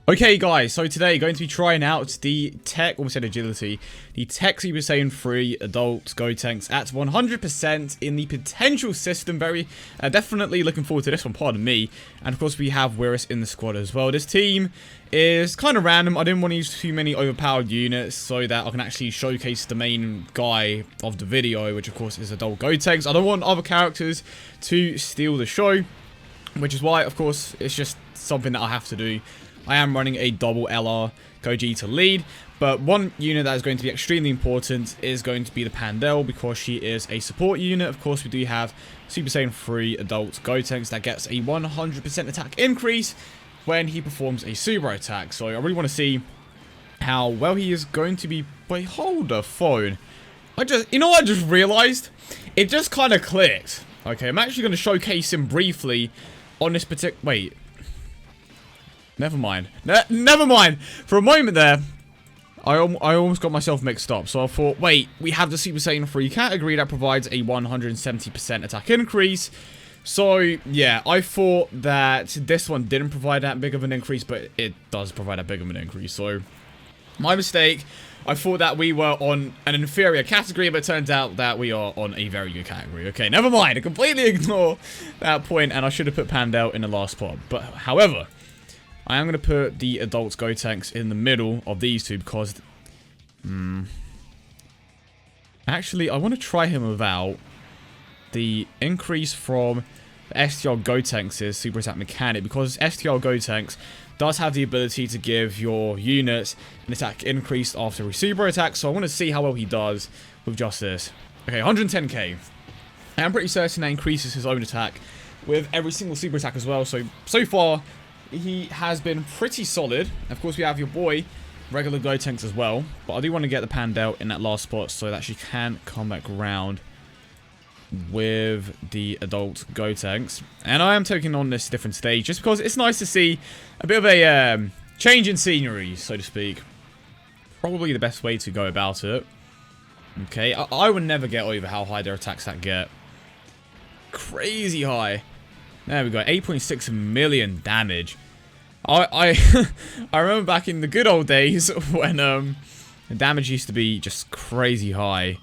Okay guys, so today going to be trying out the Teq, almost said agility, the Teq Ssj3 adult Gotenks at 100% in the potential system. Very definitely looking forward to this one, pardon me. And of course we have Wirus in the squad as well. This team is kind of random. I didn't want to use too many overpowered units so that I can actually showcase the main guy of the video, which of course is adult Gotenks. I don't want other characters to steal the show, which is why of course it's just something that I have to do. I am running a double LR Koji to lead, but one unit that is going to be extremely important is going to be the Pandel because she is a support unit. Of course, we do have Super Saiyan 3 adult Gotenks that gets a 100% attack increase when he performs a super attack. So I really want to see how well he is going to be. Wait, hold the phone. You know what I just realized? It just kind of clicked. Okay, I'm actually going to showcase him briefly on this particular. Wait. Never mind. Never mind. For a moment there, I almost got myself mixed up. So I thought, wait, we have the Super Saiyan 3 category that provides a 170% attack increase. So, yeah, I thought that this one didn't provide that big of an increase, but it does provide a big of an increase. So, my mistake. I thought that we were on an inferior category, but it turns out that we are on a very good category. Okay, never mind. I completely ignore that point, and I should have put Pandel in the last spot. But, however, I am going to put the adult Gotenks in the middle of these two because... Actually, I want to try him without the increase from STR Gotenks' super attack mechanic, because STR Gotenks does have the ability to give your units an attack increase after a super attack, so I want to see how well he does with just this. Okay, 110k. I'm pretty certain that increases his own attack with every single super attack as well, so far he has been pretty solid. Of course, we have your boy, regular Gotenks as well. But I do want to get the Pandel in that last spot so that she can come back around with the adult Gotenks. And I am taking on this different stage just because it's nice to see a bit of a change in scenery, so to speak. Probably the best way to go about it. Okay, I would never get over how high their attack stat get. Crazy high. There we go, 8.6 million damage. I remember back in the good old days when the damage used to be just crazy high.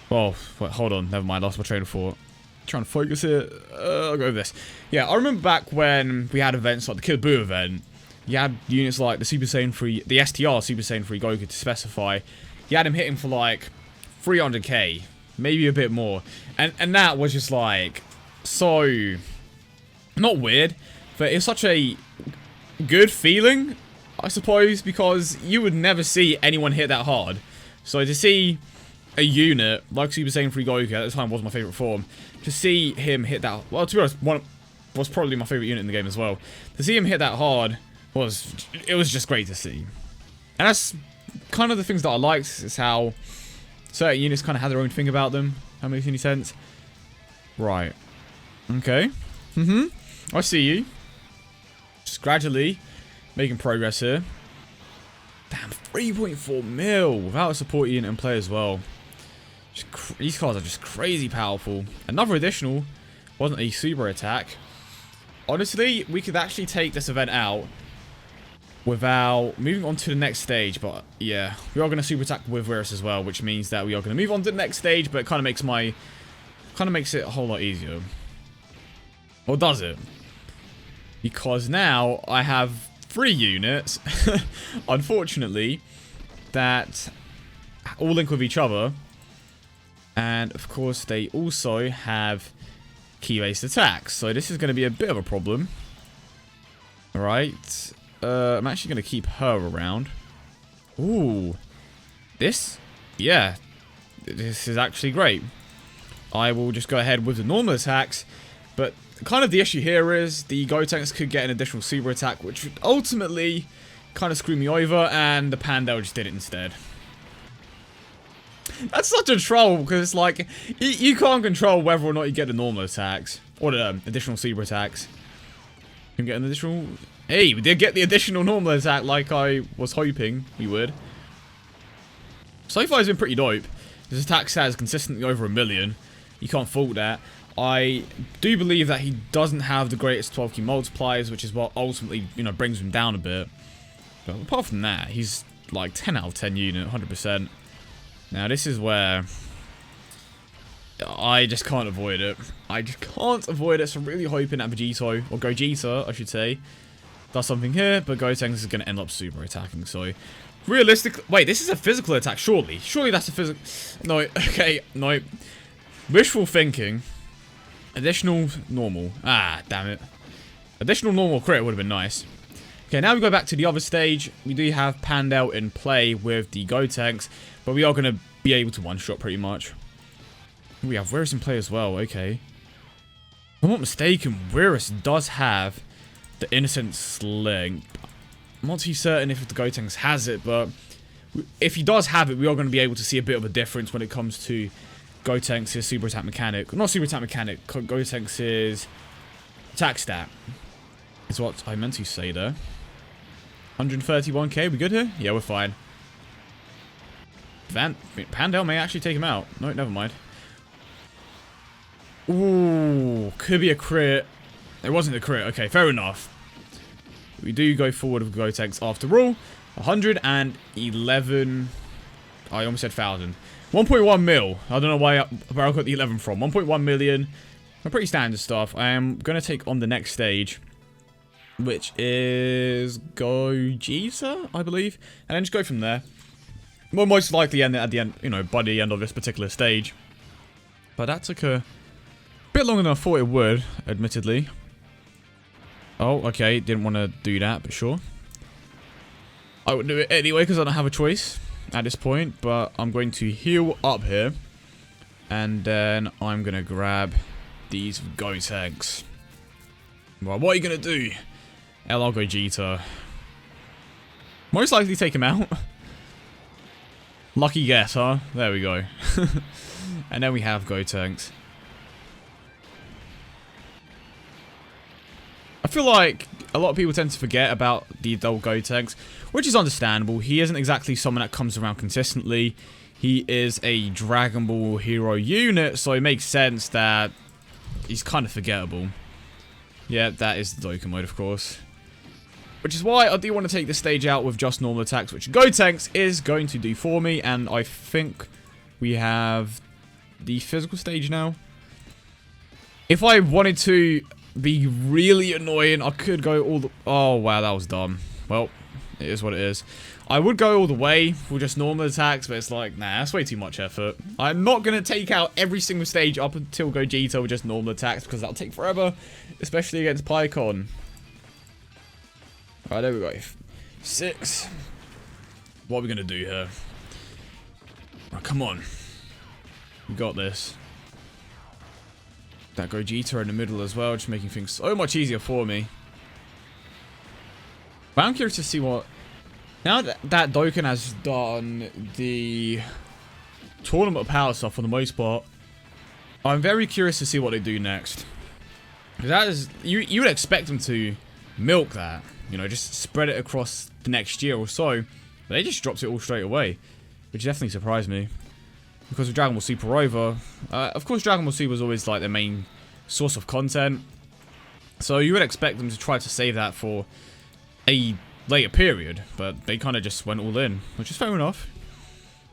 Well, wait, hold on, never mind, lost my train of thought. Trying to focus here. I'll go with this. Yeah, I remember back when we had events like the Kill Boo event. You had units like the Super Saiyan 3, the STR Super Saiyan 3 Goku to specify. You had him hitting for like 300k, maybe a bit more, and that was just like so. Not weird, but it's such a good feeling, I suppose, because you would never see anyone hit that hard. So to see a unit like Super Saiyan 3 Goku, at the time was my favourite form, to see him hit that, well, to be honest, one was probably my favourite unit in the game as well. To see him hit that hard was just great to see. And that's kind of the things that I liked, is how certain units kind of had their own thing about them. That makes any sense? Right. Okay. I see you. Just gradually making progress here. Damn, 3.4 mil without a support unit in play as well. These cards are just crazy powerful. Another additional wasn't a super attack. Honestly, we could actually take this event out without moving on to the next stage. But yeah, we are going to super attack with Wirus as well, which means that we are going to move on to the next stage. But it kind of makes it a whole lot easier. Or does it? Because now I have 3 units, unfortunately, that all link with each other. And, of course, they also have key-based attacks. So this is going to be a bit of a problem. Alright. I'm actually going to keep her around. Ooh. This? Yeah. This is actually great. I will just go ahead with the normal attacks. But kind of the issue here is the Gotenks could get an additional super attack, which would ultimately kind of screw me over, and the Pandel just did it instead. That's such a troll, because it's like, you can't control whether or not you get the normal attacks, or the additional super attacks. You can get an additional... Hey, we did get the additional normal attack like I was hoping we would. So far it's been pretty dope. His attack stat is consistently over 1 million. You can't fault that. I do believe that he doesn't have the greatest 12 key multipliers, which is what ultimately, brings him down a bit. But apart from that, he's like 10 out of 10 unit, 100%. Now, this is where I just can't avoid it. I just can't avoid it, so I'm really hoping that Vegito, or Gogeta, I should say, does something here, but Gotenks is going to end up super attacking, so realistically... Wait, this is a physical attack, surely. Surely that's a physical... No, okay, no. Wishful thinking. Additional normal. Ah, damn it. Additional normal crit would have been nice. Okay, now we go back to the other stage. We do have Pandel in play with the Gotenks, but we are going to be able to one-shot pretty much. We have Wirus in play as well, okay. If I'm not mistaken, Wirus does have the Innocent Sling. I'm not too certain if the Gotenks has it, but if he does have it, we are going to be able to see a bit of a difference when it comes to Gotenks' super attack mechanic. Not super attack mechanic, Gotenks' attack stat. Is what I meant to say there. 131k, we good here? Yeah, we're fine. Pandel may actually take him out. No, never mind. Ooh, could be a crit. It wasn't a crit. Okay, fair enough. We do go forward with Gotenks after all. 111. I almost said 1,000. 1.1 mil. I don't know where I got the 11 from. 1.1 million. Pretty standard stuff. I am going to take on the next stage, which is Gogeta, I believe. And then just go from there. We'll most likely end it at the end, you know, by the end of this particular stage. But that took a bit longer than I thought it would, admittedly. Oh, okay. Didn't want to do that, but sure. I would do it anyway because I don't have a choice at this point. But I'm going to heal up here. And then I'm going to grab these Gotenks. Well, what are you going to do? LR Gogeta. Most likely take him out. Lucky guess, huh? There we go. And then we have Gotenks. I feel like a lot of people tend to forget about the adult Gotenks, which is understandable. He isn't exactly someone that comes around consistently. He is a Dragon Ball hero unit, so it makes sense that he's kind of forgettable. Yeah, that is the Dokkan mode, of course. Which is why I do want to take this stage out with just normal attacks, which Gotenks is going to do for me. And I think we have the physical stage now. If I wanted to be really annoying, I could go all the... Oh, wow, that was dumb. Well, it is what it is. I would go all the way with just normal attacks, but it's like, nah, that's way too much effort. I'm not going to take out every single stage up until Gogeta with just normal attacks, because that'll take forever, especially against Pycon. Alright, there we go. 6. What are we going to do here? Oh, come on. We got this. That Gogeta in the middle as well, just making things so much easier for me. But I'm curious to see what... Now that Dokkan has done the tournament power stuff for the most part, I'm very curious to see what they do next. Because that is... You would expect them to milk that. You know, just spread it across the next year or so. But they just dropped it all straight away. Which definitely surprised me. Because with Dragon Ball Super over... of course, Dragon Ball Super was always like their main source of content. So you would expect them to try to save that for a later period. But they kind of just went all in. Which is fair enough.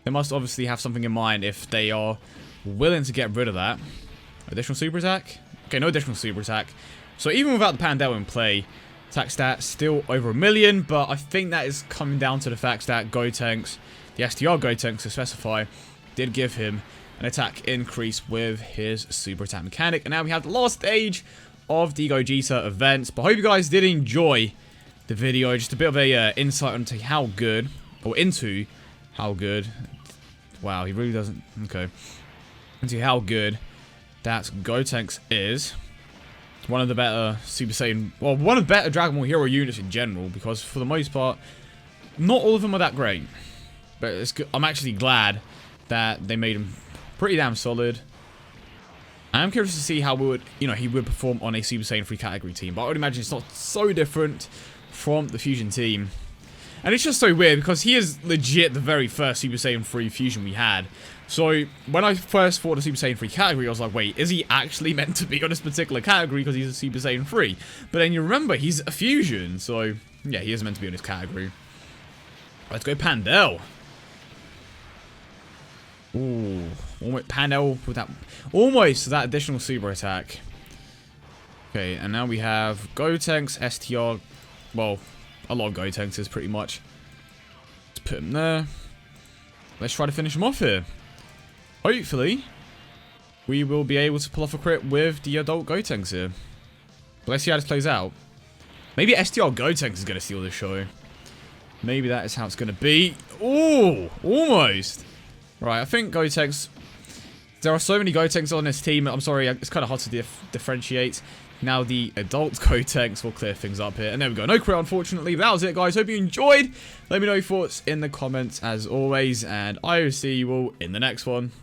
They must obviously have something in mind if they are willing to get rid of that. Additional super attack? Okay, no additional super attack. So even without the Pandel in play... Attack stat still over 1 million, but I think that is coming down to the fact that Gotenks, the STR Gotenks to specify, did give him an attack increase with his super attack mechanic. And now we have the last stage of the Gogeta events. But I hope you guys did enjoy the video. Just a bit of a insight into how good, or into how good, wow, he really doesn't, okay, into how good that Gotenks is. One of the better Super Saiyan... Well, one of the better Dragon Ball hero units in general. Because for the most part, not all of them are that great. But it's good. I'm actually glad that they made him pretty damn solid. I'm curious to see how he would perform on a Super Saiyan 3 category team. But I would imagine it's not so different from the Fusion team. And it's just so weird because he is legit the very first Super Saiyan 3 Fusion we had. So, when I first thought of Super Saiyan 3 category, I was like, wait, is he actually meant to be on this particular category because he's a Super Saiyan 3? But then you remember, he's a Fusion, so, yeah, he is meant to be on this category. Let's go Pandel. Ooh, almost Pandel with that, almost that additional super attack. Okay, and now we have Gotenks, STR. Well, a lot of Gotenks pretty much. Let's put him there. Let's try to finish him off here. Hopefully, we will be able to pull off a crit with the adult Gotenks here. But let's see how this plays out. Maybe STR Gotenks is going to steal this show. Maybe that is how it's going to be. Ooh, almost. Right, I think Gotenks... There are so many Gotenks on this team. I'm sorry, it's kind of hard to differentiate. Now the adult Gotenks will clear things up here. And there we go. No crit, unfortunately. But that was it, guys. Hope you enjoyed. Let me know your thoughts in the comments, as always. And I will see you all in the next one.